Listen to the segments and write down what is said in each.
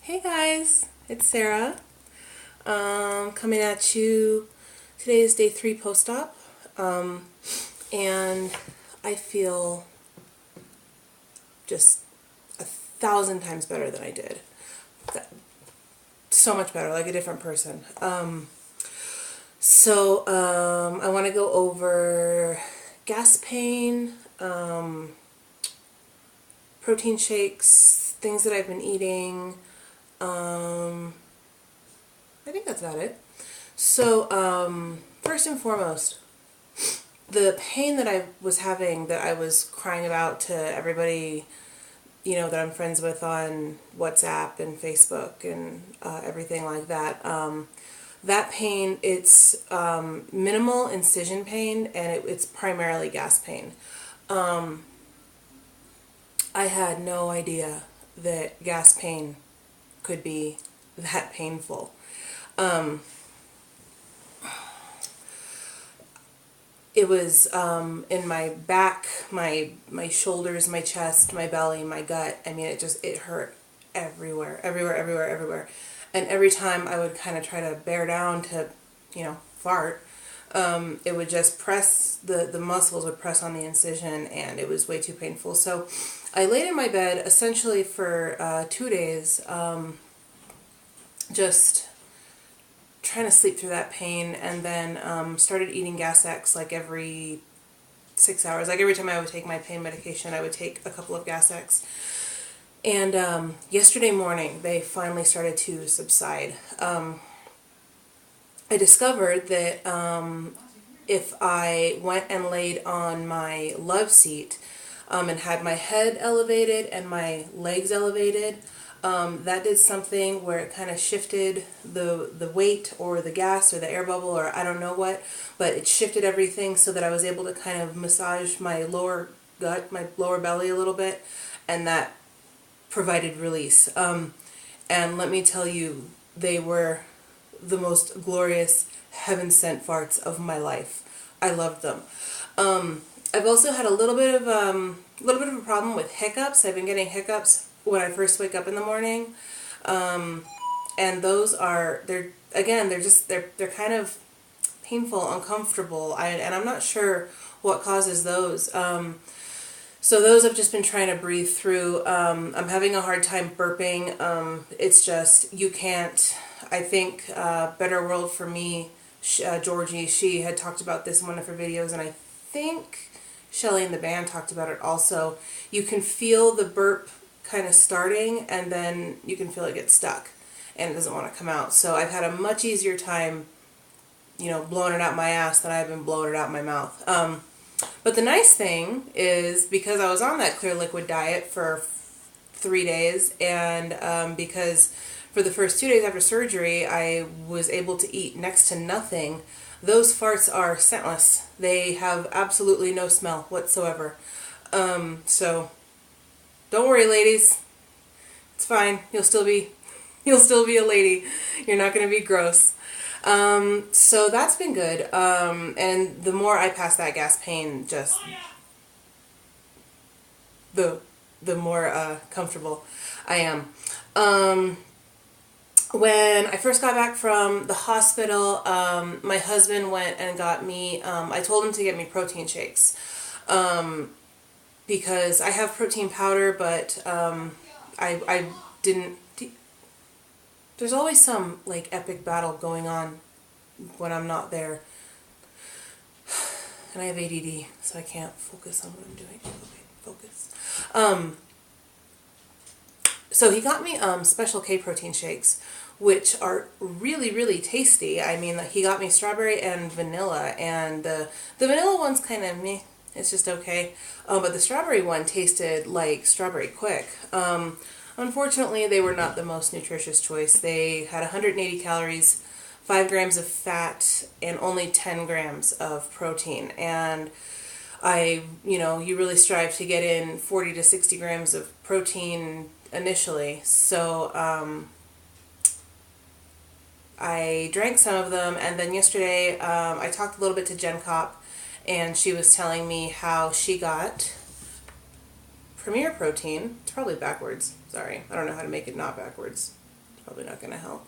Hey guys, it's Sarah. Coming at you. Today is day 3 post-op, and I feel just 1,000 times better than I did. So much better, like a different person. I want to go over gas pain, protein shakes, things that I've been eating. I think that's about it. First and foremost, the pain that I was having, that I was crying about to everybody, that I'm friends with on WhatsApp and Facebook and everything like that. That pain, it's minimal incision pain, and it's primarily gas pain. I had no idea that gas pain could be that painful. It was in my back, my shoulders, my chest, my belly, my gut. I mean, it hurt everywhere, everywhere, everywhere, everywhere. And every time I would kind of try to bear down to, fart, it would just press, the muscles would press on the incision, and it was way too painful. So I laid in my bed essentially for 2 days, just trying to sleep through that pain, and then started eating Gas X like every 6 hours. Like every time I would take my pain medication, I would take a couple of Gas X. And yesterday morning, they finally started to subside. I discovered that if I went and laid on my love seat and had my head elevated and my legs elevated, that did something where it kind of shifted the weight or the gas or the air bubble or I don't know what, but it shifted everything so that I was able to kind of massage my lower gut, my lower belly a little bit, and that provided release. And let me tell you, they were the most glorious, heaven-sent farts of my life. I loved them. I've also had a little bit of a problem with hiccups. I've been getting hiccups when I first wake up in the morning, and those are they're kind of painful, uncomfortable, and I'm not sure what causes those. So those I've just been trying to breathe through. I'm having a hard time burping. It's just, you can't, I think Better World for Me, Georgie, she had talked about this in one of her videos, and I think Shelly and the band talked about it also. You can feel the burp kind of starting, and then you can feel it get stuck, and it doesn't want to come out. So I've had a much easier time, blowing it out my ass than I've been blowing it out my mouth. But the nice thing is, because I was on that clear liquid diet for 3 days, and because for the first 2 days after surgery I was able to eat next to nothing, those farts are scentless. They have absolutely no smell whatsoever. So don't worry, ladies. It's fine. You'll still be a lady. You're not going to be gross. So that's been good. And the more I pass that gas pain, just the more comfortable I am. When I first got back from the hospital, my husband went and got me, I told him to get me protein shakes, because I have protein powder, but I didn't. There's always some like epic battle going on when I'm not there, and I have ADD, so I can't focus on what I'm doing. Okay, focus. So he got me Special K protein shakes, which are really, really tasty. I mean, he got me strawberry and vanilla, and the vanilla one's kind of meh. It's just okay. But the strawberry one tasted like strawberry quick. Unfortunately, they were not the most nutritious choice. They had 180 calories, 5 grams of fat, and only 10 grams of protein. And you really strive to get in 40 to 60 grams of protein initially. So I drank some of them, and then yesterday I talked a little bit to Jen Kopp, and she was telling me how she got Premier Protein. It's probably backwards. Sorry, I don't know how to make it not backwards. probably not going to help.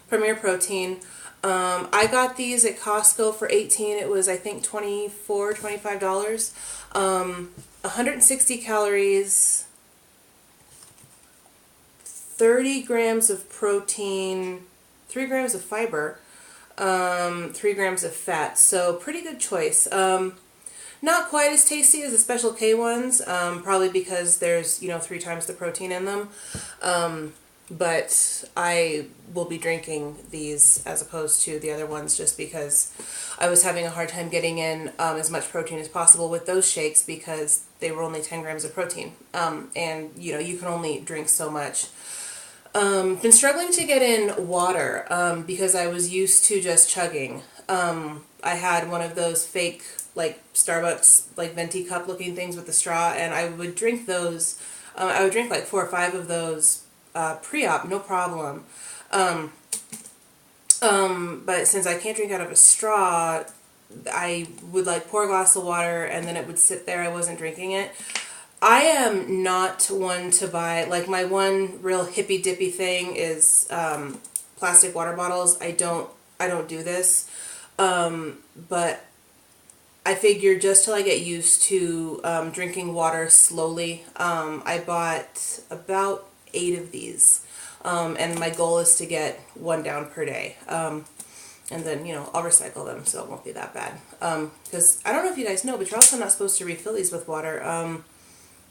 Premier Protein. I got these at Costco for $18. It was, I think, $24, $25. 160 calories, 30 grams of protein, 3 grams of fiber, 3 grams of fat. So pretty good choice. Not quite as tasty as the Special K ones, probably because there's, 3 times the protein in them. But I will be drinking these as opposed to the other ones just because I was having a hard time getting in as much protein as possible with those shakes because they were only 10 grams of protein. And, you can only drink so much. Been struggling to get in water because I was used to just chugging. I had one of those fake, like, Starbucks, like, venti cup looking things with the straw, and I would drink those. I would drink like 4 or 5 of those pre-op, no problem. But since I can't drink out of a straw, I would like pour a glass of water and then it would sit there. I wasn't drinking it. I am not one to buy, like, my one real hippy dippy thing is plastic water bottles. I don't do this. But I figured just till I get used to drinking water slowly, I bought about 8 of these, and my goal is to get 1 down per day, and then, I'll recycle them, so it won't be that bad, because I don't know if you guys know, but you're also not supposed to refill these with water.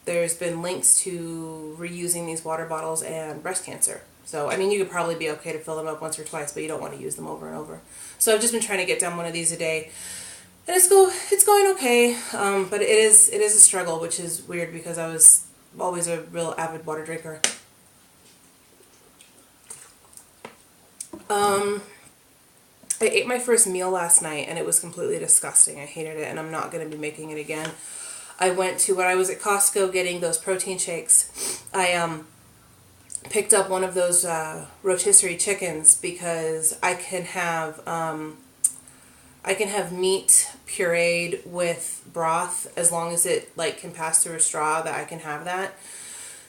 There's been links to reusing these water bottles and breast cancer, so, I mean, you could probably be okay to fill them up once or twice, but you don't want to use them over and over, so I've just been trying to get down 1 of these a day, and it's going okay, but it is a struggle, which is weird because I was always a real avid water drinker. I ate my first meal last night and it was completely disgusting. I hated it and I'm not going to be making it again. I went to, when I was at Costco getting those protein shakes, I picked up one of those rotisserie chickens because I can have meat pureed with broth as long as it like can pass through a straw, that I can have that.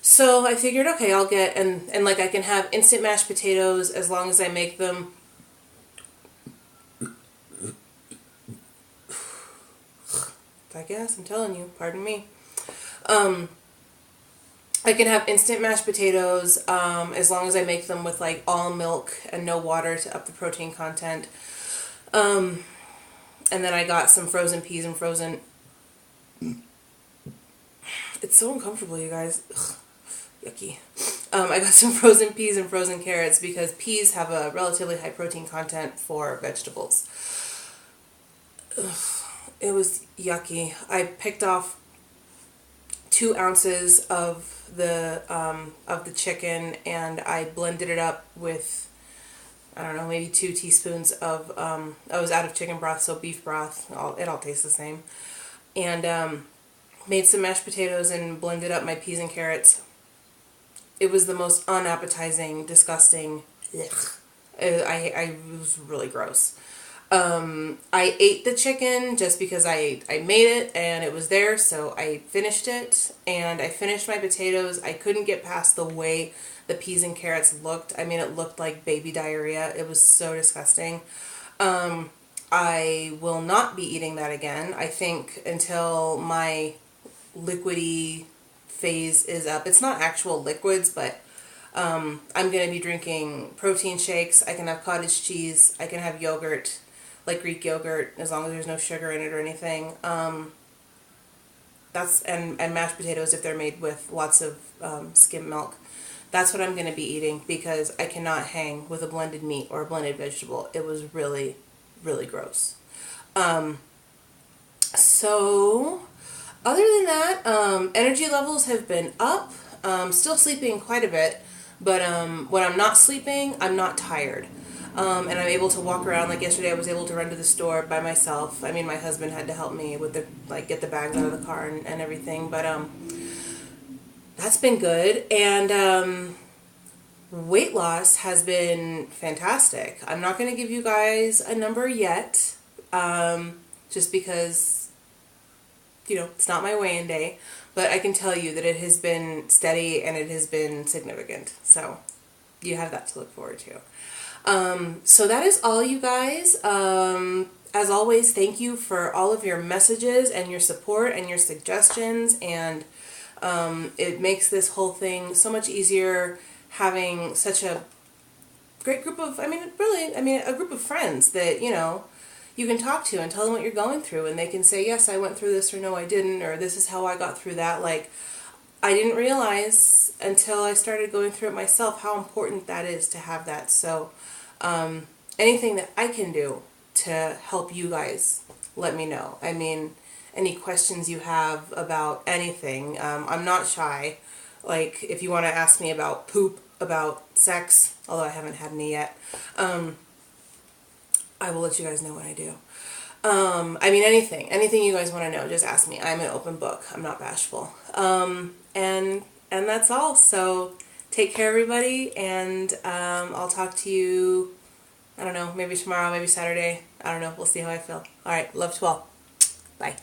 So I figured, okay, I'll get, and like I can have instant mashed potatoes as long as I make them. I guess, I'm telling you, pardon me. I can have instant mashed potatoes as long as I make them with like all milk and no water to up the protein content. And then I got some frozen peas and frozen... It's so uncomfortable, you guys. Ugh, yucky. I got some frozen peas and frozen carrots because peas have a relatively high protein content for vegetables. Ugh, it was yucky. I picked off 2 ounces of the chicken and I blended it up with, I don't know, maybe 2 teaspoons of, I was out of chicken broth, so beef broth, it all tastes the same. And made some mashed potatoes and blended up my peas and carrots. It was the most unappetizing, disgusting, ugh. It was really gross. I ate the chicken just because I made it and it was there, so I finished it, and I finished my potatoes. I couldn't get past the way the peas and carrots looked. I mean, it looked like baby diarrhea. It was so disgusting. I will not be eating that again, I think, until my liquidy phase is up. It's not actual liquids, but I'm going to be drinking protein shakes. I can have cottage cheese. I can have yogurt, like Greek yogurt, as long as there's no sugar in it or anything. And mashed potatoes if they're made with lots of skim milk. That's what I'm going to be eating because I cannot hang with a blended meat or a blended vegetable. It was really, really gross. So, other than that, energy levels have been up. Still sleeping quite a bit, but when I'm not sleeping, I'm not tired. And I'm able to walk around. Like yesterday, I was able to run to the store by myself. I mean, my husband had to help me with get the bags out of the car and everything. But that's been good. And weight loss has been fantastic. I'm not going to give you guys a number yet, just because, it's not my weigh-in day. But I can tell you that it has been steady and it has been significant. So you have that to look forward to. So that is all, you guys. As always, thank you for all of your messages and your support and your suggestions, and it makes this whole thing so much easier having such a great group of, a group of friends that, you can talk to and tell them what you're going through, and they can say, yes, I went through this, or no, I didn't, or this is how I got through that. Like, I didn't realize until I started going through it myself how important that is to have that. So anything that I can do to help you guys, let me know. I mean, any questions you have about anything, I'm not shy. Like, if you want to ask me about poop, about sex, although I haven't had any yet, I will let you guys know when I do. Anything you guys want to know, just ask me. I'm an open book. I'm not bashful. And that's all. So take care, everybody, and I'll talk to you, I don't know, maybe tomorrow, maybe Saturday. I don't know. We'll see how I feel. All right. Love to all. Bye.